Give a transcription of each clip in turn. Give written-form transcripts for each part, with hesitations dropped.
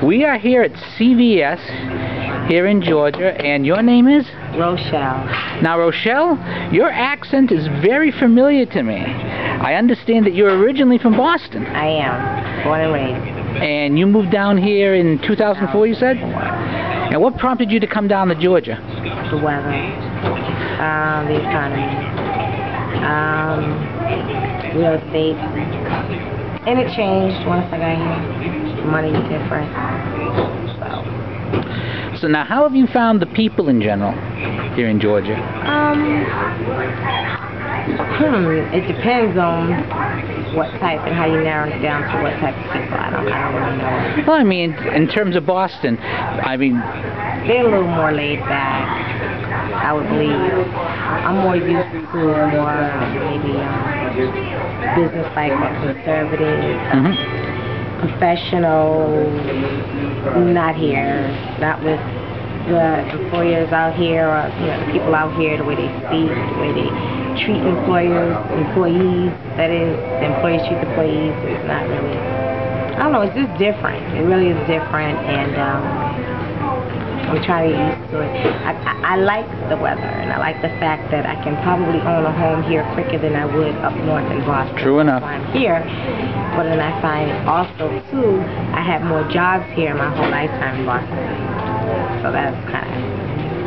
We are here at CVS here in Georgia, and your name is? Rochelle. Now, Rochelle, your accent is very familiar to me. I understand that you're originally from Boston. I am. Born and raised. And you moved down here in 2004, you said? And what prompted you to come down to Georgia? The weather. The economy. Real estate. And it changed once I got here. Money is different. So now, how have you found the people in general here in Georgia? It depends on what type and how you narrow it down to what type of people. I don't really know. Well, I mean, in terms of Boston, I mean, they're a little more laid back, I would believe. I'm more used to more maybe business-like or conservative, professional. Not here, not with the employers out here, or the people out here, the way they speak, the way they treat employees. That is, the employees treat the employees. It's not really. I don't know. It's just different. It really is different, and I'm trying to get used to it. I like the weather, and I like the fact that I can probably own a home here quicker than I would up north in Boston. True enough. So I'm here, but then I find also too, I have more jobs here my whole lifetime in Boston. So that's kind of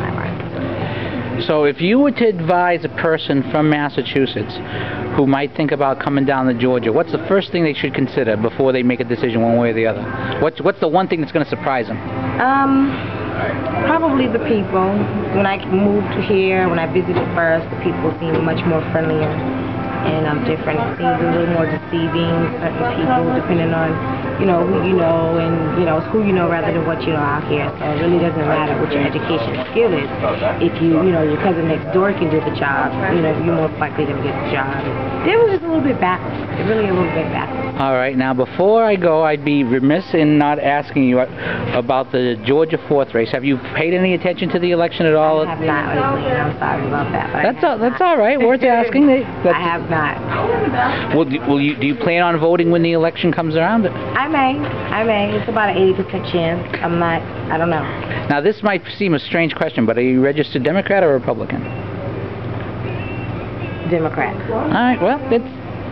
ironic. So if you were to advise a person from Massachusetts who might think about coming down to Georgia, what's the first thing they should consider before they make a decision one way or the other? What's the one thing that's going to surprise them? Probably the people. When I moved here, when I visited first, the people seemed much more friendlier and different. It seems a little more deceiving, certain people, depending on, who you know, and, who you know rather than what you know out here. So it really doesn't matter what your education skill is. If your cousin next door can do the job, you're most likely to get the job. It was just a little bit backwards. It really a little bit backwards. All right, now before I go, I'd be remiss in not asking you about the Georgia 4th race. Have you paid any attention to the election at all? I have not lately. I'm sorry about that. But that's all right. Worth asking. I have not. Well, do you plan on voting when the election comes around? I may. It's about an 80% chance. I don't know. Now, this might seem a strange question, but are you registered Democrat or Republican? Democrat. All right, well,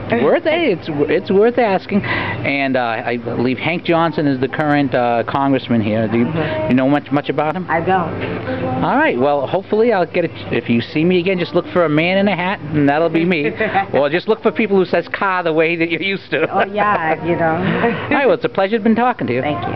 it's worth asking. And I believe Hank Johnson is the current congressman here. Do you know much about him? I don't. All right, well, hopefully I'll get it. If you see me again, just look for a man in a hat, and that'll be me. Or just look for people who says car the way that you're used to. Oh, yeah, All right, well, it's a pleasure been talking to you. Thank you.